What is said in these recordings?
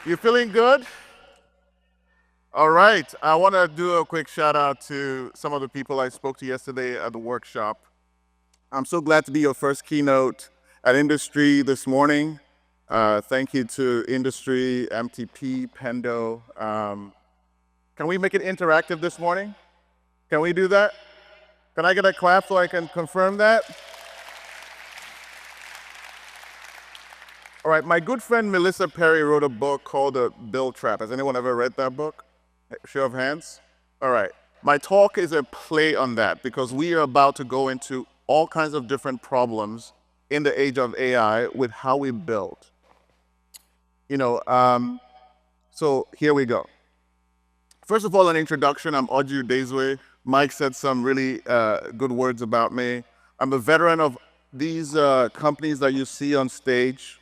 You feeling good? All right. I want to do a quick shout out to some of the people I spoke to yesterday at the workshop. I'm so glad to be your first keynote at Industry this morning. Thank you to Industry, MTP, Pendo. Can we make it interactive this morning? Can we do that? Can I get a clap so I can confirm that? All right, my good friend Melissa Perry wrote a book called The Build Trap. Has anyone ever read that book? Show of hands. All right. My talk is a play on that because we are about to go into all kinds of different problems in the age of AI with how we build. So here we go. First of all, an introduction. I'm Oji Udezue. Mike said some really good words about me. I'm a veteran of these companies that you see on stage.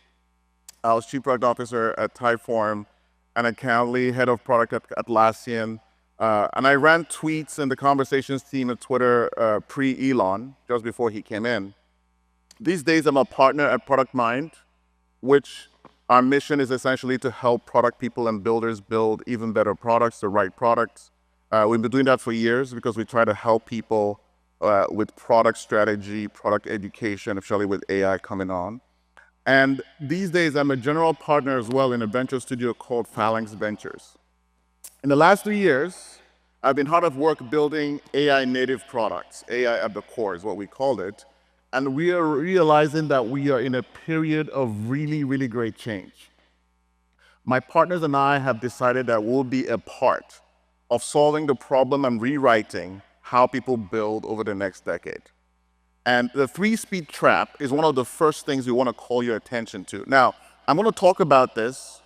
I was Chief Product Officer at Typeform and at Calendly, Head of Product at Atlassian. And I ran tweets and the conversations team at Twitter pre-Elon, just before he came in. These days, I'm a partner at Product Mind, which our mission is essentially to help product people and builders build even better products, the right products. We've been doing that for years because we try to help people with product strategy, product education, especially with AI coming on. And these days, I'm a general partner as well in a venture studio called Phalanx Ventures. In the last 3 years, I've been hard at work building AI native products. AI at the core is what we called it. And we are realizing that we are in a period of really, really great change. My partners and I have decided that we'll be a part of solving the problem and rewriting how people build over the next decade. And the 3-speed trap is one of the first things we want to call your attention to. Now, I'm going to talk about this.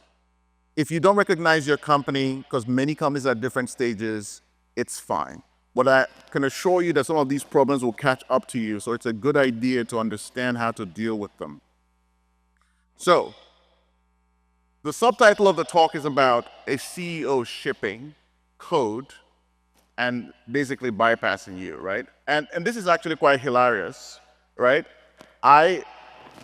If you don't recognize your company, because many companies are at different stages, it's fine. But I can assure you that some of these problems will catch up to you, so it's a good idea to understand how to deal with them. So, the subtitle of the talk is about a CEO shipping code and basically bypassing you, right? And this is actually quite hilarious, right? I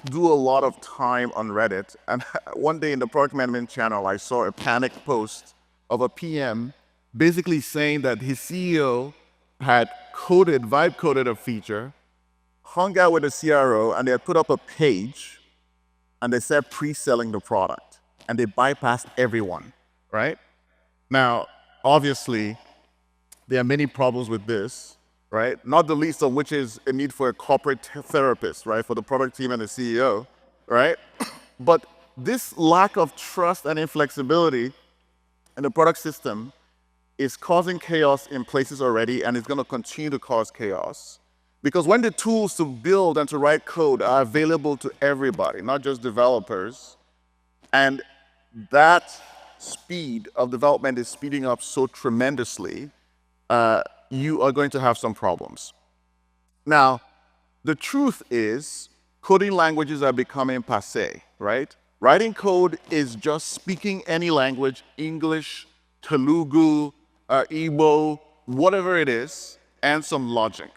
do a lot of time on Reddit, and one day in the product management channel, I saw a panic post of a PM basically saying that his CEO had vibe coded a feature, hung out with a CRO, and they had put up a page, and they said pre-selling the product, and they bypassed everyone, right? Now, obviously, there are many problems with this, right? Not the least of which is a need for a corporate therapist, right? For the product team and the CEO, right? But this lack of trust and inflexibility in the product system is causing chaos in places already, and it's going to continue to cause chaos. Because when the tools to build and to write code are available to everybody, not just developers, and that speed of development is speeding up so tremendously, you are going to have some problems. Now, the truth is, coding languages are becoming passé, right? Writing code is just speaking any language, English, Telugu, Igbo, whatever it is, and some logic,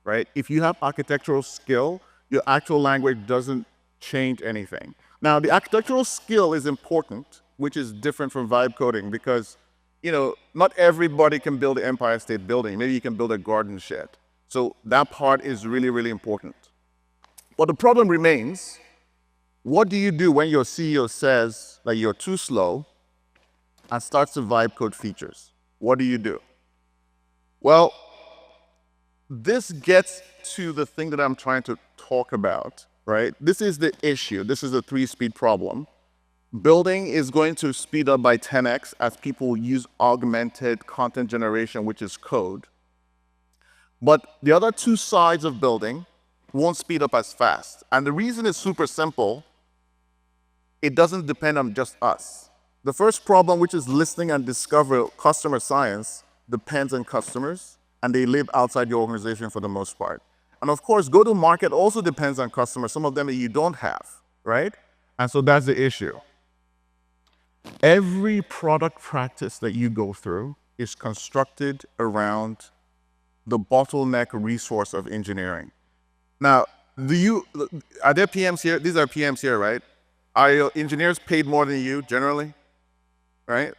right? If you have architectural skill, your actual language doesn't change anything. Now, the architectural skill is important, which is different from vibe coding because not everybody can build an Empire State Building. Maybe you can build a garden shed. So that part is really, really important. But the problem remains, what do you do when your CEO says that you're too slow and starts to vibe code features? What do you do? Well, this gets to the thing that I'm trying to talk about, right? This is the issue. This is the 3-speed problem. Building is going to speed up by 10x as people use augmented content generation, which is code. But the other 2 sides of building won't speed up as fast. And the reason is super simple. It doesn't depend on just us. The first problem, which is listening and discover customer science, depends on customers, and they live outside your organization for the most part. And of course, go-to-market also depends on customers, some of them that you don't have, right? And so that's the issue. Every product practice that you go through is constructed around the bottleneck resource of engineering. Now, are there PMs here? These are PMs here, right? Are your engineers paid more than you generally? right?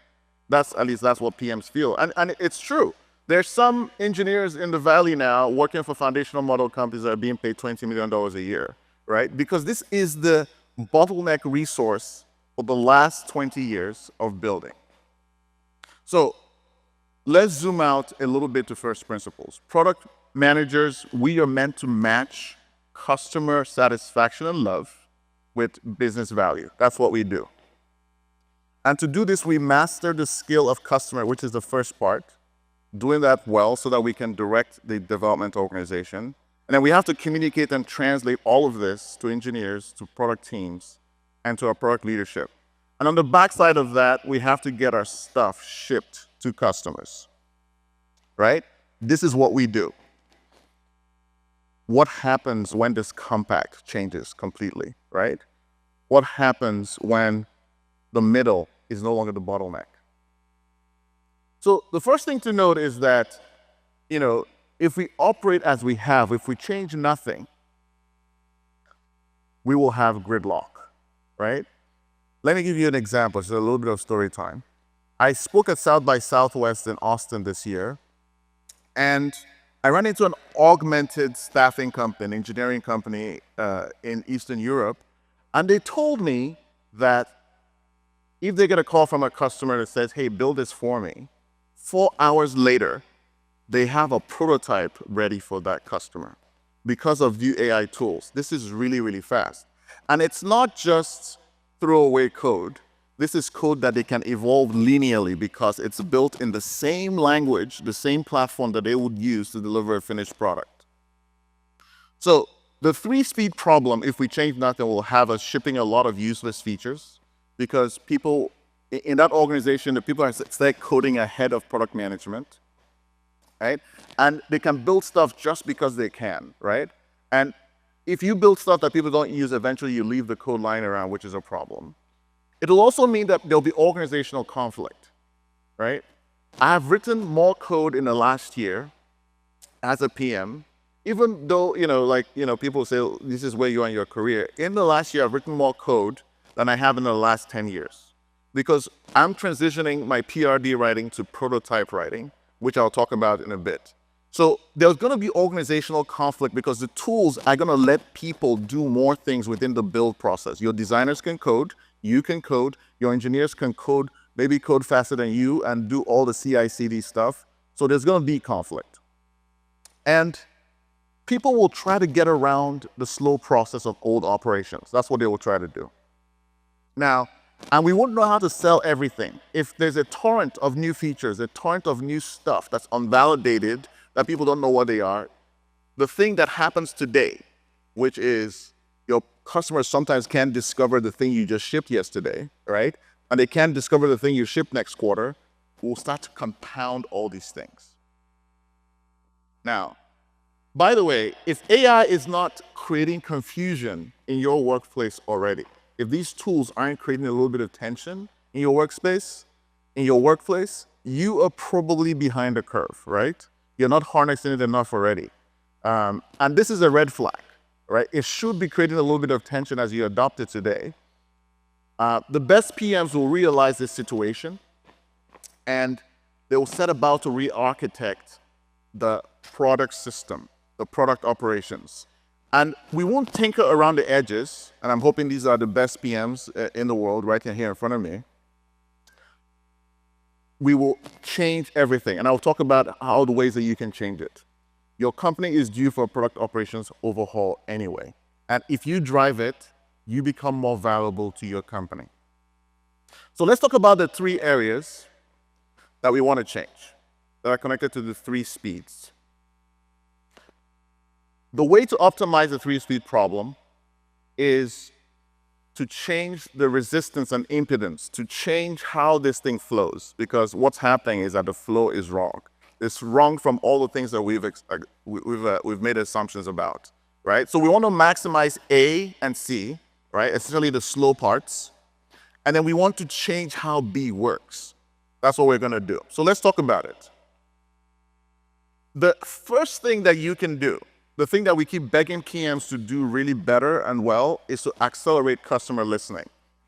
At least that's what PMs feel. And it's true. There's some engineers in the Valley now working for foundational model companies that are being paid $20 million a year, right? Because this is the bottleneck resource for the last 20 years of building. So let's zoom out a little bit to first principles. Product managers, we are meant to match customer satisfaction and love with business value. That's what we do. And to do this, we master the skill of customer, which is the first part, doing that well so that we can direct the development organization. And then we have to communicate and translate all of this to engineers, to product teams, and to our product leadership. And on the backside of that, we have to get our stuff shipped to customers, right? This is what we do. What happens when this compact changes completely, right? What happens when the middle is no longer the bottleneck? So the first thing to note is that, if we operate as we have, if we change nothing, we will have gridlock, right? Let me give you an example. It's a little bit of story time. I spoke at South by Southwest in Austin this year, and I ran into an augmented staffing company, engineering company in Eastern Europe, and they told me that if they get a call from a customer that says, hey, build this for me, 4 hours later, they have a prototype ready for that customer because of new AI tools. This is really, really fast. And it's not just throwaway code. This is code that they can evolve linearly because it's built in the same language, the same platform that they would use to deliver a finished product. So the 3-speed problem, if we change nothing, will have us shipping a lot of useless features because people in that organization, the people are coding ahead of product management, right? And they can build stuff just because they can, right? And if you build stuff that people don't use, eventually you leave the code lying around, which is a problem. It'll also mean that there'll be organizational conflict, right? I've written more code in the last year as a PM, even though, people say, oh, this is where you are in your career. In the last year, I've written more code than I have in the last 10 years because I'm transitioning my PRD writing to prototype writing, which I'll talk about in a bit. So there's going to be organizational conflict because the tools are going to let people do more things within the build process. Your designers can code, you can code, your engineers can code, maybe code faster than you and do all the CI/CD stuff. So there's going to be conflict. And people will try to get around the slow process of old operations. That's what they will try to do. Now, and we won't know how to sell everything. If there's a torrent of new features, a torrent of new stuff that's unvalidated, that people don't know what they are, the thing that happens today, which is your customers sometimes can't discover the thing you just shipped yesterday, right? And they can't discover the thing you ship next quarter, will start to compound all these things. Now, by the way, if AI is not creating confusion in your workplace already, if these tools aren't creating a little bit of tension in your workspace, in your workplace, you are probably behind the curve, right? You're not harnessing it enough already. And this is a red flag, right? It should be creating a little bit of tension as you adopt it today. The best PMs will realize this situation and they will set about to re-architect the product system, the product operations. And we won't tinker around the edges, and I'm hoping these are the best PMs in the world right here in front of me. We will change everything, and I'll talk about how the ways that you can change it. Your company is due for a product operations overhaul anyway. And if you drive it, you become more valuable to your company. So let's talk about the 3 areas that we want to change that are connected to the 3 speeds. The way to optimize the 3-speed problem is to change the resistance and impedance, to change how this thing flows, because what's happening is that the flow is wrong. It's wrong from all the things that we've made assumptions about, right? So we want to maximize A and C, right? Essentially the slow parts, and then we want to change how B works. That's what we're going to do. So let's talk about it. The first thing that you can do, the thing that we keep begging PMs to do really better and well, is to accelerate customer listening.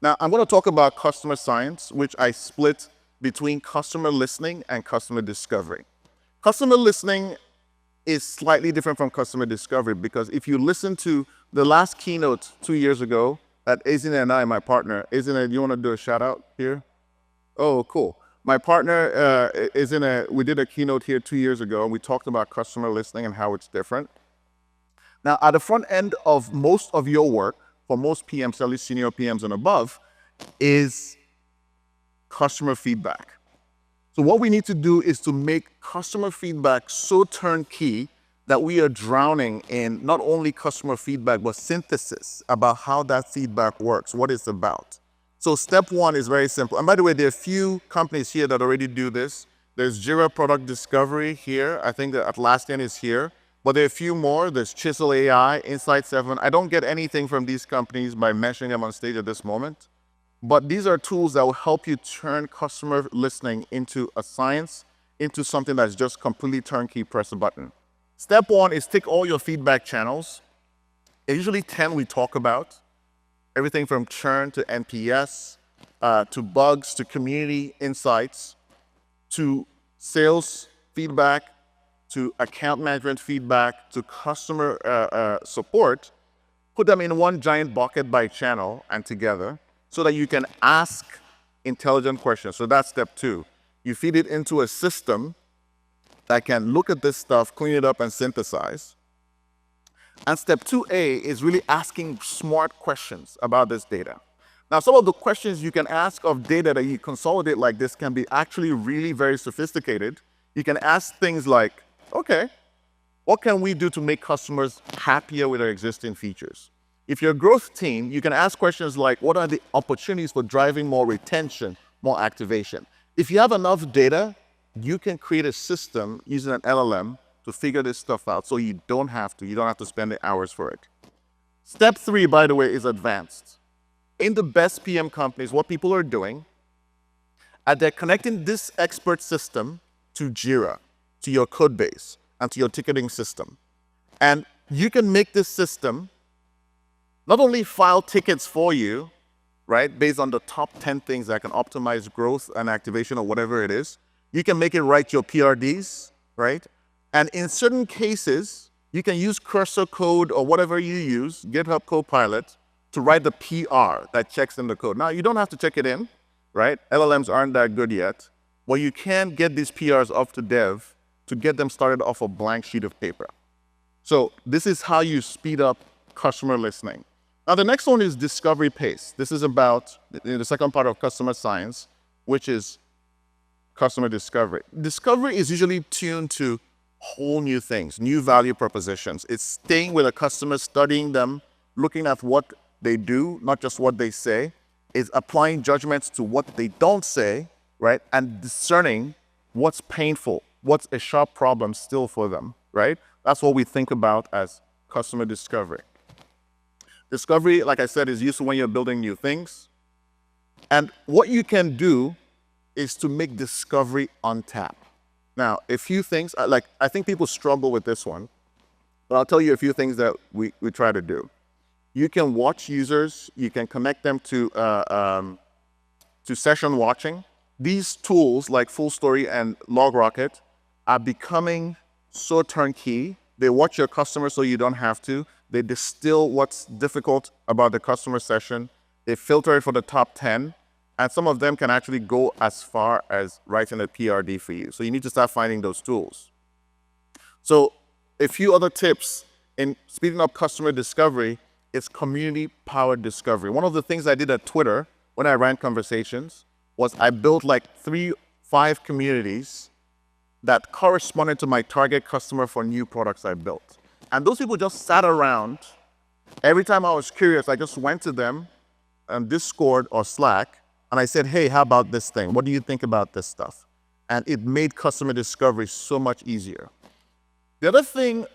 Now, I'm going to talk about customer science, which I split between customer listening and customer discovery. Customer listening is slightly different from customer discovery because if you listen to the last keynote 2 years ago that Ezine and I, my partner, Ezine, do you want to do a shout out here? Oh, cool. My partner we did a keynote here 2 years ago, and we talked about customer listening and how it's different. Now, at the front end of most of your work, for most PMs, at least senior PMs and above, is customer feedback. So what we need to do is to make customer feedback so turnkey that we are drowning in not only customer feedback, but synthesis about how that feedback works, what it's about. So step one is very simple. And by the way, there are a few companies here that already do this. There's Jira Product Discovery here. I think that Atlassian is here. But there are a few more. There's Chisel AI, Insight 7. I don't get anything from these companies by mentioning them on stage at this moment. But these are tools that will help you turn customer listening into a science, into something that's just completely turnkey, press a button. Step one is take all your feedback channels. Usually 10 we talk about. Everything from churn to NPS, to bugs, to community insights, to sales feedback, to account management feedback, to customer support. Put them in one giant bucket by channel and together so that you can ask intelligent questions. So that's step two. You feed it into a system that can look at this stuff, clean it up, and synthesize. And step 2A is really asking smart questions about this data. Now, some of the questions you can ask of data that you consolidate like this can be actually really very sophisticated. You can ask things like, okay, what can we do to make customers happier with our existing features? If you're a growth team, you can ask questions like, what are the opportunities for driving more retention, more activation? If you have enough data, you can create a system using an LLM to figure this stuff out so you don't have to spend the hours for it. Step 3, by the way, is advanced. In the best PM companies, what people are doing, they're connecting this expert system to Jira, to your code base, and to your ticketing system. And you can make this system not only file tickets for you, right, based on the top 10 things that can optimize growth and activation or whatever it is. You can make it write your PRDs, right? And in certain cases, you can use cursor code or whatever you use, GitHub Copilot, to write the PR that checks in the code. Now, you don't have to check it in, right? LLMs aren't that good yet. But you can get these PRs off to dev to get them started off a blank sheet of paper. So this is how you speed up customer listening. Now, the next one is discovery pace. This is about the second part of customer science, which is customer discovery. Discovery is usually tuned to whole new things, new value propositions. It's staying with a customer, studying them, looking at what they do, not just what they say. It's applying judgments to what they don't say, right? And discerning what's painful, what's a sharp problem still for them, right? That's what we think about as customer discovery. Discovery, like I said, is useful when you're building new things. And what you can do is to make discovery on tap. Now, a few things, I think people struggle with this one, but I'll tell you a few things that we try to do. You can watch users, you can connect them to session watching. These tools like FullStory and LogRocket are becoming so turnkey. They watch your customer so you don't have to. They distill what's difficult about the customer session. They filter it for the top 10. And some of them can actually go as far as writing a PRD for you. So you need to start finding those tools. So a few other tips in speeding up customer discovery is community-powered discovery. One of the things I did at Twitter when I ran conversations was I built like 5 communities that corresponded to my target customer for new products I built. And those people just sat around. Every time I was curious, I just went to them on Discord or Slack, and I said, hey, how about this thing? What do you think about this stuff? And it made customer discovery so much easier. The other thing,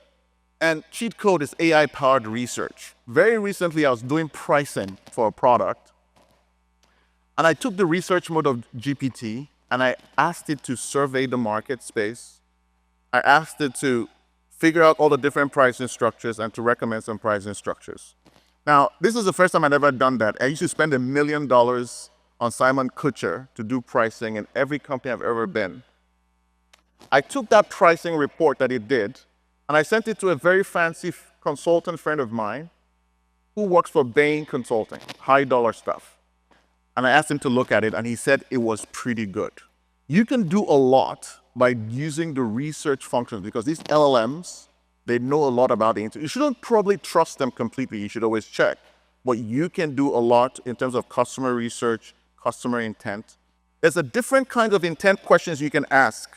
and cheat code, is AI-powered research. Very recently, I was doing pricing for a product, and I took the research mode of GPT, and I asked it to survey the market space. I asked it to figure out all the different pricing structures and to recommend some pricing structures. Now, this is the first time I'd ever done that. I used to spend $1 million on Simon Kucher to do pricing in every company I've ever been. I took that pricing report that he did, and I sent it to a very fancy consultant friend of mine who works for Bain Consulting, high dollar stuff. And I asked him to look at it, and he said it was pretty good. You can do a lot by using the research functions, because these LLMs, they know a lot about the internet. You shouldn't probably trust them completely. You should always check. But you can do a lot in terms of customer research, customer intent. There's a different kind of intent questions you can ask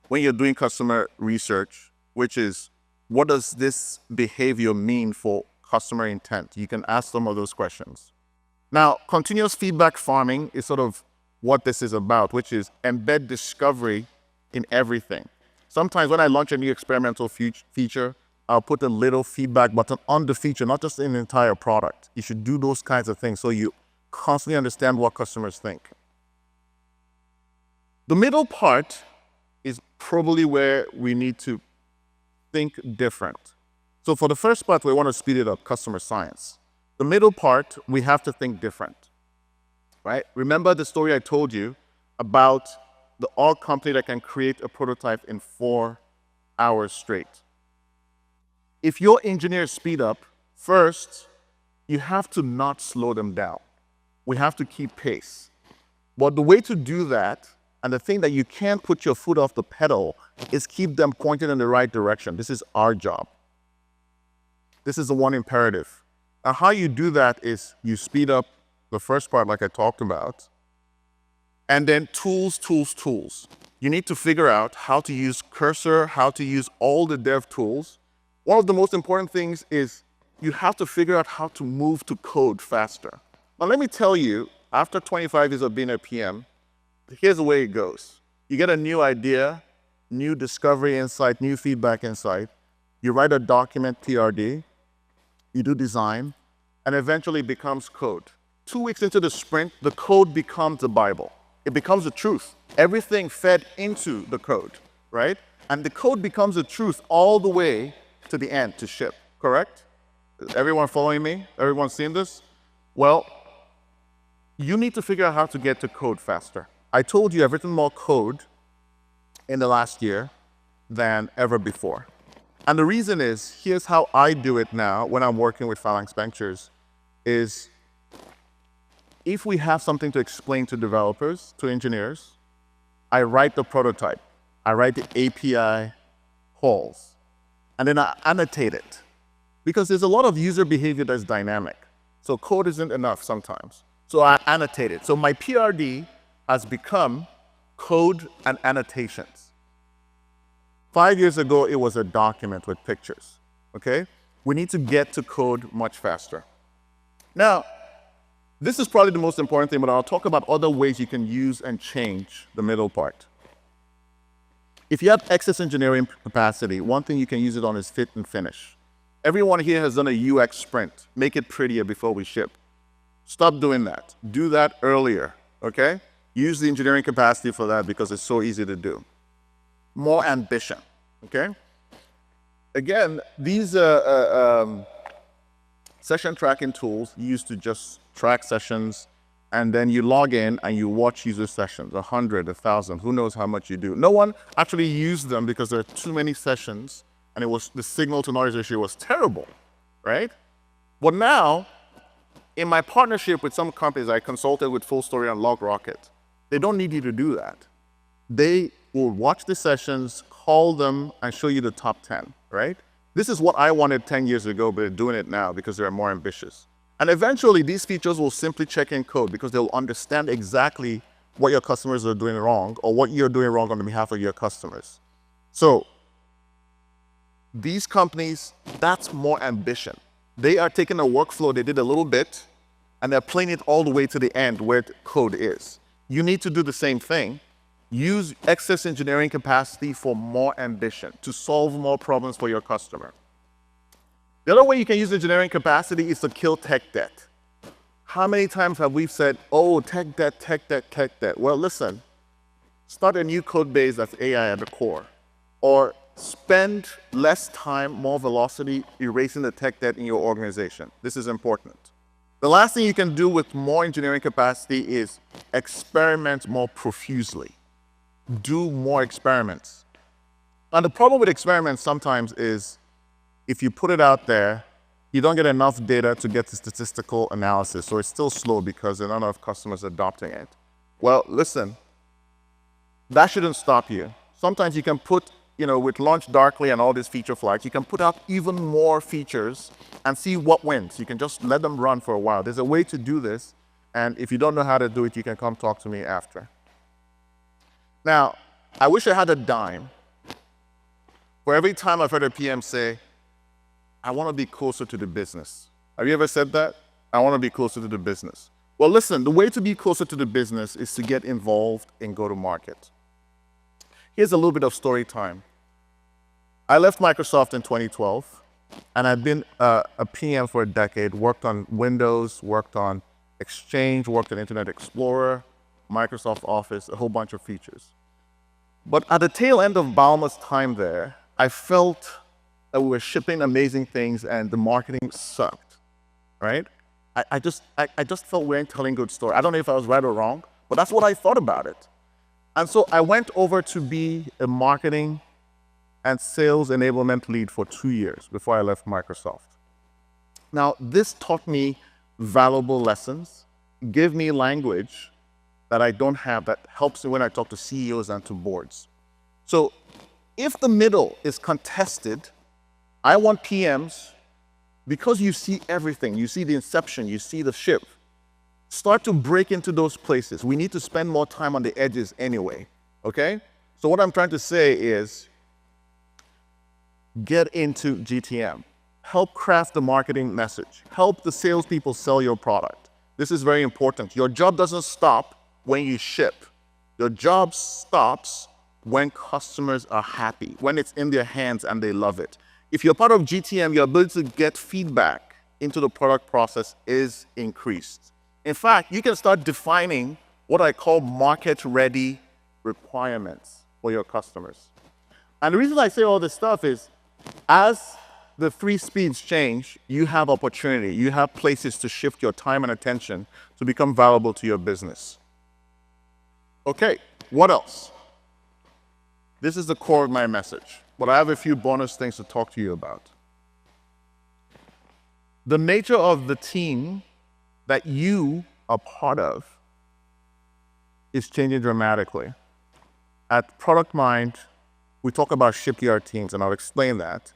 when you're doing customer research, which is, what does this behavior mean for customer intent? You can ask some of those questions. Now, continuous feedback farming is sort of what this is about, which is embed discovery in everything. Sometimes when I launch a new experimental feature, I'll put a little feedback button on the feature, not just in the entire product. You should do those kinds of things so you constantly understand what customers think. The middle part is probably where we need to think different. So for the first part, we want to speed it up, customer science. The middle part, we have to think different, right? Remember the story I told you about the oil company that can create a prototype in 4 hours straight. If your engineers speed up, first, you have to not slow them down. We have to keep pace. But the way to do that, and the thing that you can't put your foot off the pedal, is keep them pointed in the right direction. This is our job. This is the one imperative. And how you do that is you speed up the first part like I talked about, and then tools, tools, tools. You need to figure out how to use Cursor, how to use all the dev tools. One of the most important things is you have to figure out how to move to code faster. Now let me tell you, after 25 years of being a PM, here's the way it goes. You get a new idea, new discovery insight, new feedback insight. You write a document, PRD, you do design, and eventually it becomes code. 2 weeks into the sprint, the code becomes the Bible. It becomes the truth. Everything fed into the code, right? And the code becomes the truth all the way to the end, to ship, correct? Is everyone following me? Everyone seeing this? Well, you need to figure out how to get to code faster. I told you I've written more code in the last year than ever before. And the reason is, here's how I do it now when I'm working with Phalanx Ventures, is if we have something to explain to developers, to engineers, I write the prototype. I write the API calls, and then I annotate it. Because there's a lot of user behavior that's dynamic. So code isn't enough sometimes. So I annotate it. So my PRD has become code and annotations. 5 years ago, it was a document with pictures, okay? We need to get to code much faster. Now, this is probably the most important thing, but I'll talk about other ways you can use and change the middle part. If you have excess engineering capacity, one thing you can use it on is fit and finish. Everyone here has done a UX sprint. Make it prettier before we ship. Stop doing that. Do that earlier, okay? Use the engineering capacity for that because it's so easy to do. More ambition, okay? Again, these session tracking tools used to just track sessions, and then you log in and you watch user sessions, 100, 1,000, who knows how much you do. No one actually used them because there are too many sessions, and the signal to noise ratio was terrible, right? But now, in my partnership with some companies, I consulted with Full Story and LogRocket. They don't need you to do that. They will watch the sessions, call them, and show you the top 10, right? This is what I wanted 10 years ago, but they're doing it now because they're more ambitious. And eventually, these features will simply check in code because they'll understand exactly what your customers are doing wrong or what you're doing wrong on behalf of your customers. So these companies, that's more ambition. They are taking a workflow they did a little bit, and they're playing it all the way to the end where the code is. You need to do the same thing. Use excess engineering capacity for more ambition, to solve more problems for your customer. The other way you can use engineering capacity is to kill tech debt. How many times have we said, oh, tech debt, tech debt, tech debt? Well, listen, start a new code base that's AI at the core. Or Spend less time, more velocity, erasing the tech debt in your organization. This is important. The last thing you can do with more engineering capacity is experiment more profusely. Do more experiments. And the problem with experiments sometimes is if you put it out there, you don't get enough data to get to statistical analysis, so it's still slow because there are not enough customers adopting it. Well, listen, that shouldn't stop you. Sometimes you can put, with Launch Darkly and all these feature flags, you can put out even more features and see what wins. You can just let them run for a while. There's a way to do this, and if you don't know how to do it, you can come talk to me after. Now, I wish I had a dime for every time I've heard a PM say, I want to be closer to the business. Have you ever said that? I want to be closer to the business. Well, listen, the way to be closer to the business is to get involved in go-to-market. Here's a little bit of story time. I left Microsoft in 2012, and I've been a PM for a decade, worked on Windows, worked on Exchange, worked on Internet Explorer, Microsoft Office, a whole bunch of features. But at the tail end of Balmer's time there, I felt that we were shipping amazing things and the marketing sucked, right? I just felt we weren't telling good story. I don't know if I was right or wrong, but that's what I thought about it. And so I went over to be a marketing and sales enablement lead for 2 years before I left Microsoft. Now, this taught me valuable lessons, gave me language that I don't have that helps me when I talk to CEOs and to boards. So if the middle is contested, I want PMs, because you see everything, you see the inception, you see the ship, start to break into those places. We need to spend more time on the edges anyway, okay? So what I'm trying to say is get into GTM. Help craft the marketing message. Help the salespeople sell your product. This is very important. Your job doesn't stop when you ship. Your job stops when customers are happy, when it's in their hands and they love it. If you're part of GTM, your ability to get feedback into the product process is increased. In fact, you can start defining what I call market-ready requirements for your customers. And the reason I say all this stuff is, as the 3 speeds change, you have opportunity. You have places to shift your time and attention to become valuable to your business. Okay, what else? This is the core of my message, but I have a few bonus things to talk to you about. The nature of the team that you are part of is changing dramatically. At Product Mind, we talk about shipyard teams, and I'll explain that.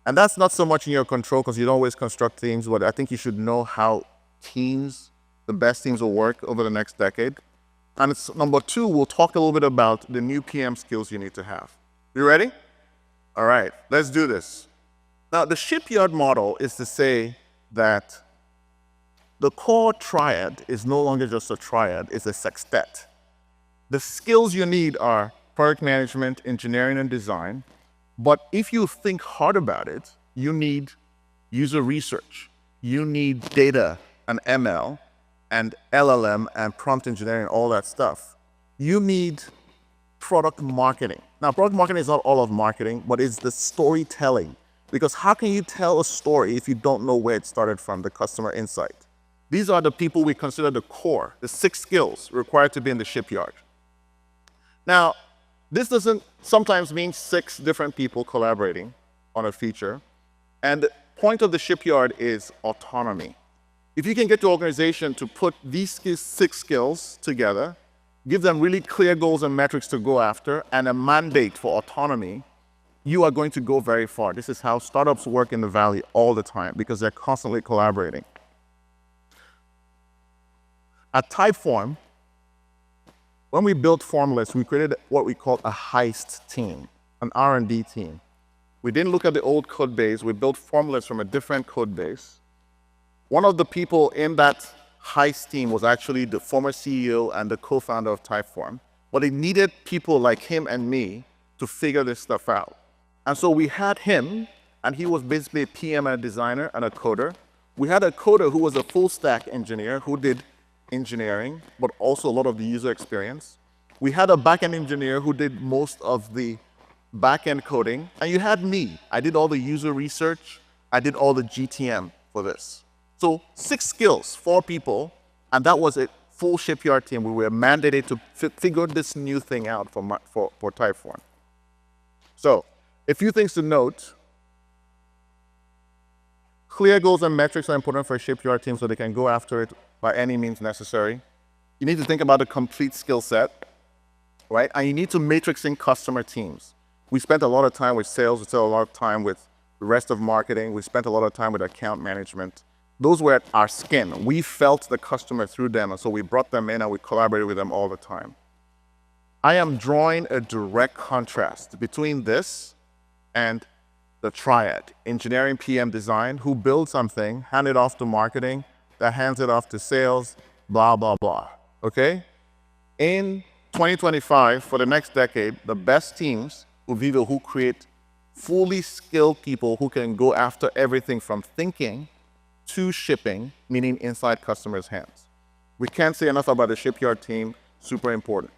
And that's not so much in your control because you don't always construct teams, but I think you should know how teams, the best teams, will work over the next decade. And it's number 2, we'll talk a little bit about the new PM skills you need to have. You ready? All right, let's do this. Now, the shipyard model is to say that the core triad is no longer just a triad, it's a sextet. The skills you need are product management, engineering, and design. But if you think hard about it, you need user research. You need data and ML and LLM and prompt engineering, all that stuff. You need product marketing. Now, product marketing is not all of marketing, but it's the storytelling. Because how can you tell a story if you don't know where it started from, the customer insight? These are the people we consider the core, the 6 skills required to be in the shipyard. Now, this doesn't sometimes mean 6 different people collaborating on a feature. And the point of the shipyard is autonomy. If you can get your organization to put these 6 skills together, give them really clear goals and metrics to go after, and a mandate for autonomy, you are going to go very far. This is how startups work in the Valley all the time, because they're constantly collaborating. At Typeform, when we built Formless, we created what we call a heist team, an R&D team. We didn't look at the old code base. We built Formless from a different code base. One of the people in that heist team was actually the former CEO and the co-founder of Typeform. But it needed people like him and me to figure this stuff out. And so we had him, and he was basically a PM and a designer and a coder. We had a coder who was a full stack engineer who did engineering, but also a lot of the user experience. We had a backend engineer who did most of the back-end coding, and you had me. I did all the user research. I did all the GTM for this. So 6 skills, 4 people, and that was a full shipyard team. We were mandated to figure this new thing out for Typhoon. So a few things to note. Clear goals and metrics are important for a shipyard team so they can go after it by any means necessary. You need to think about a complete skill set, right? And you need to matrix in customer teams. We spent a lot of time with sales. We spent a lot of time with the rest of marketing. We spent a lot of time with account management. Those were our skin. We felt the customer through them, and so we brought them in and we collaborated with them all the time. I am drawing a direct contrast between this and the triad, engineering, PM, design, who builds something, hand it off to marketing, that hands it off to sales, blah, blah, blah, okay? In 2025, for the next decade, the best teams will be who create fully skilled people who can go after everything from thinking to shipping, meaning inside customers' hands. We can't say enough about the shipyard team, super important.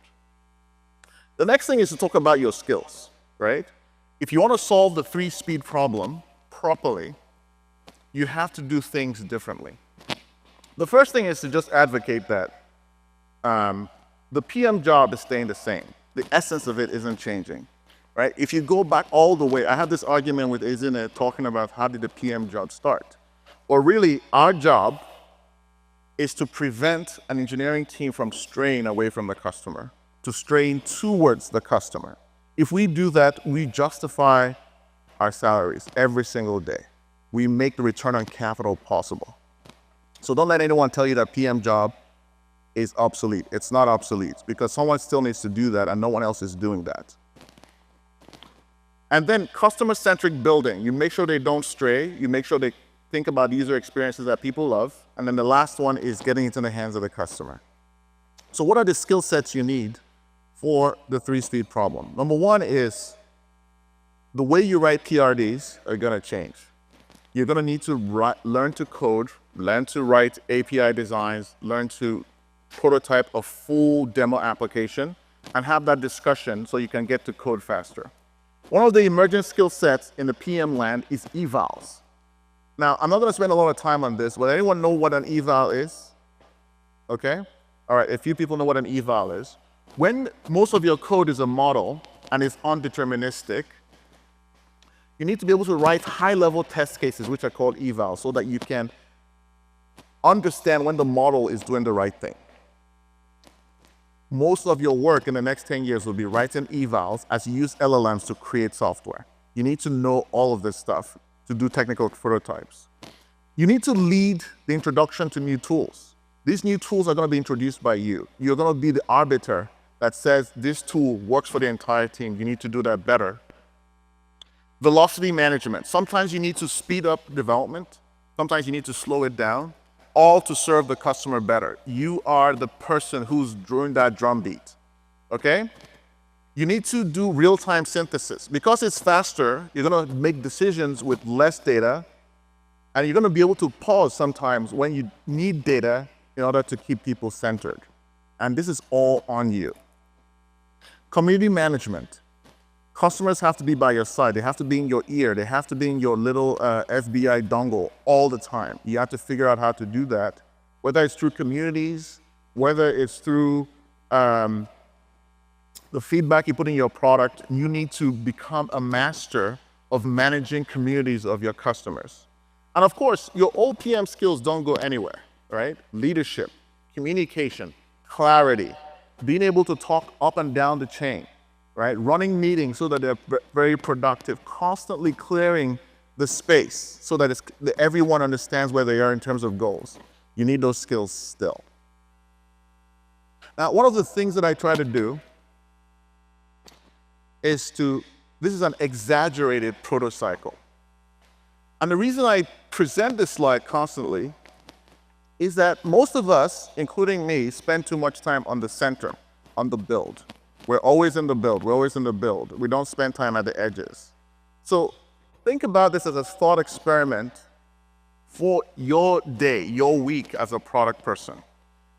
The next thing is to talk about your skills, right? If you want to solve the 3-speed problem properly, you have to do things differently. The first thing is to just advocate that the PM job is staying the same. The essence of it isn't changing, right? If you go back all the way, I had this argument with Izine talking about how did the PM job start? Or really, our job is to prevent an engineering team from straying away from the customer, to straying towards the customer. If we do that, we justify our salaries every single day. We make the return on capital possible. So don't let anyone tell you that PM job is obsolete. It's not obsolete because someone still needs to do that and no one else is doing that. And then customer-centric building. You make sure they don't stray. You make sure they think about user experiences that people love. And then the last one is getting into the hands of the customer. So what are the skill sets you need for the 3-speed problem? Number one is the way you write PRDs are going to change. You're going to need to learn to code, learn to write API designs, learn to prototype a full demo application, and have that discussion so you can get to code faster. One of the emerging skill sets in the PM land is evals. Now, I'm not going to spend a lot of time on this, but anyone know what an eval is? Okay? All right, a few people know what an eval is. When most of your code is a model and is undeterministic, you need to be able to write high-level test cases, which are called evals, so that you can understand when the model is doing the right thing. Most of your work in the next 10 years will be writing evals as you use LLMs to create software. You need to know all of this stuff to do technical prototypes. You need to lead the introduction to new tools. These new tools are going to be introduced by you. You're going to be the arbiter that says this tool works for the entire team. You need to do that better. Velocity management. Sometimes you need to speed up development. Sometimes you need to slow it down, all to serve the customer better. You are the person who's doing that drumbeat, okay? You need to do real-time synthesis. Because it's faster, you're going to make decisions with less data, and you're going to be able to pause sometimes when you need data in order to keep people centered. And this is all on you. Community management. Customers have to be by your side. They have to be in your ear. They have to be in your little FBI dongle all the time. You have to figure out how to do that, whether it's through communities, whether it's through the feedback you put in your product. You need to become a master of managing communities of your customers. And of course, your old PM skills don't go anywhere, right? Leadership, communication, clarity, being able to talk up and down the chain, right? Running meetings so that they're very productive, constantly clearing the space so that everyone understands where they are in terms of goals. You need those skills still. Now, one of the things that I try to do is this is an exaggerated protocycle. And the reason I present this slide constantly is that most of us, including me, spend too much time on the center, on the build. We're always in the build. We're always in the build. We don't spend time at the edges. So think about this as a thought experiment for your day, your week as a product person.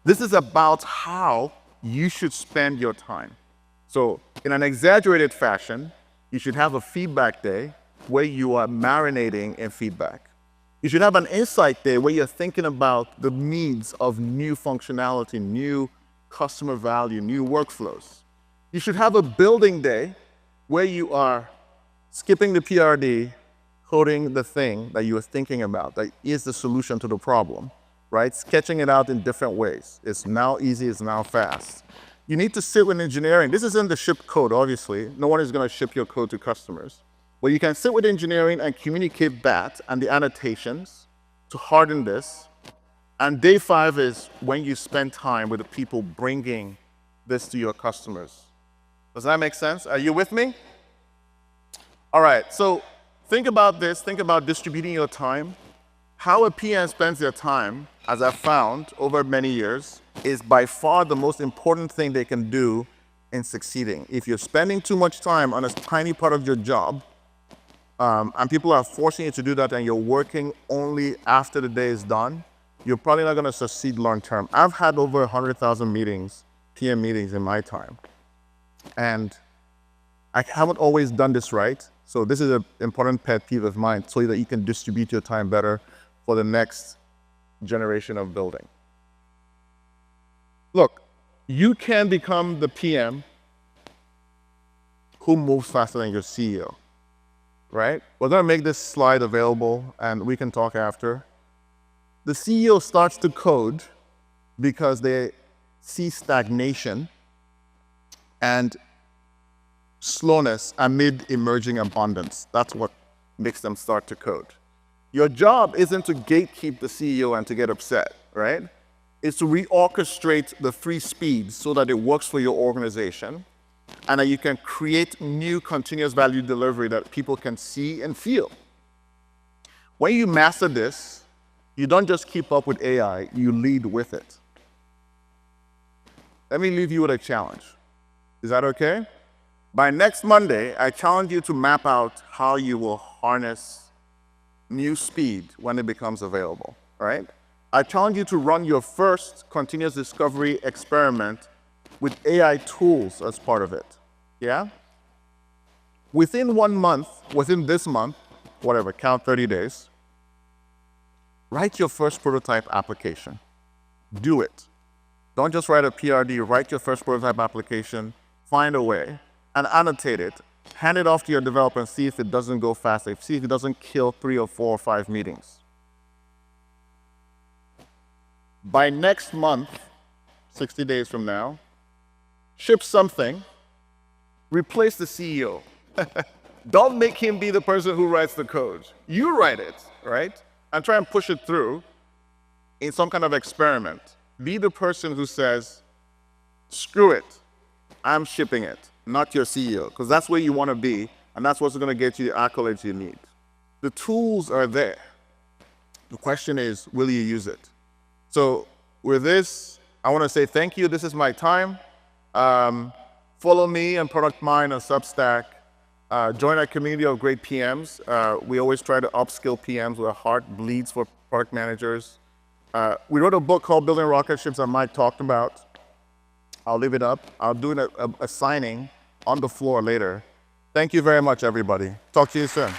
This is about how you should spend your time. So in an exaggerated fashion, You should have a feedback day where you are marinating in feedback. You should have an insight day where you're thinking about the needs of new functionality, new customer value, new workflows. You should have a building day where you are skipping the PRD, coding the thing that you were thinking about, that is the solution to the problem, right? Sketching it out in different ways. It's now easy, it's now fast. You need to sit with engineering. This isn't the ship code, obviously. No one is going to ship your code to customers. But you can sit with engineering and communicate that and the annotations to harden this. And day 5 is when you spend time with the people bringing this to your customers. Does that make sense? Are you with me? All right, so think about this. Think about distributing your time. How a PM spends their time, as I've found over many years, is by far the most important thing they can do in succeeding. If you're spending too much time on a tiny part of your job, and people are forcing you to do that and you're working only after the day is done, you're probably not going to succeed long term. I've had over 100,000 meetings, PM meetings in my time. And I haven't always done this right. So this is an important pet peeve of mine, so that you can distribute your time better for the next generation of building. Look, you can become the PM who moves faster than your CEO, right? We're going to make this slide available and we can talk after. The CEO starts to code because they see stagnation and slowness amid emerging abundance. That's what makes them start to code. Your job isn't to gatekeep the CEO and to get upset, right? It's to reorchestrate the 3 speeds so that it works for your organization and that you can create new continuous value delivery that people can see and feel. When you master this, you don't just keep up with AI, you lead with it. Let me leave you with a challenge. Is that okay? By next Monday, I challenge you to map out how you will harness new speed when it becomes available, all right? I challenge you to run your first continuous discovery experiment with AI tools as part of it, yeah? Within 1 month, within this month, whatever, count 30 days, write your first prototype application. Do it. Don't just write a PRD, write your first prototype application, find a way, and annotate it, hand it off to your developer and see if it doesn't go faster, see if it doesn't kill 3 or 4 or 5 meetings. By next month, 60 days from now, ship something, replace the CEO. Don't make him be the person who writes the code. You write it, right? And try and push it through in some kind of experiment. Be the person who says, screw it, I'm shipping it, not your CEO, because that's where you want to be, and that's what's going to get you the accolades you need. The tools are there. The question is, will you use it? So with this, I want to say thank you. This is my time. Follow me and Product Mind on Substack. Join our community of great PMs. We always try to upskill PMs where heart bleeds for product managers. We wrote a book called Building Rocket Ships that Mike talked about. I'll leave it up. I'll do a signing on the floor later. Thank you very much, everybody. Talk to you soon.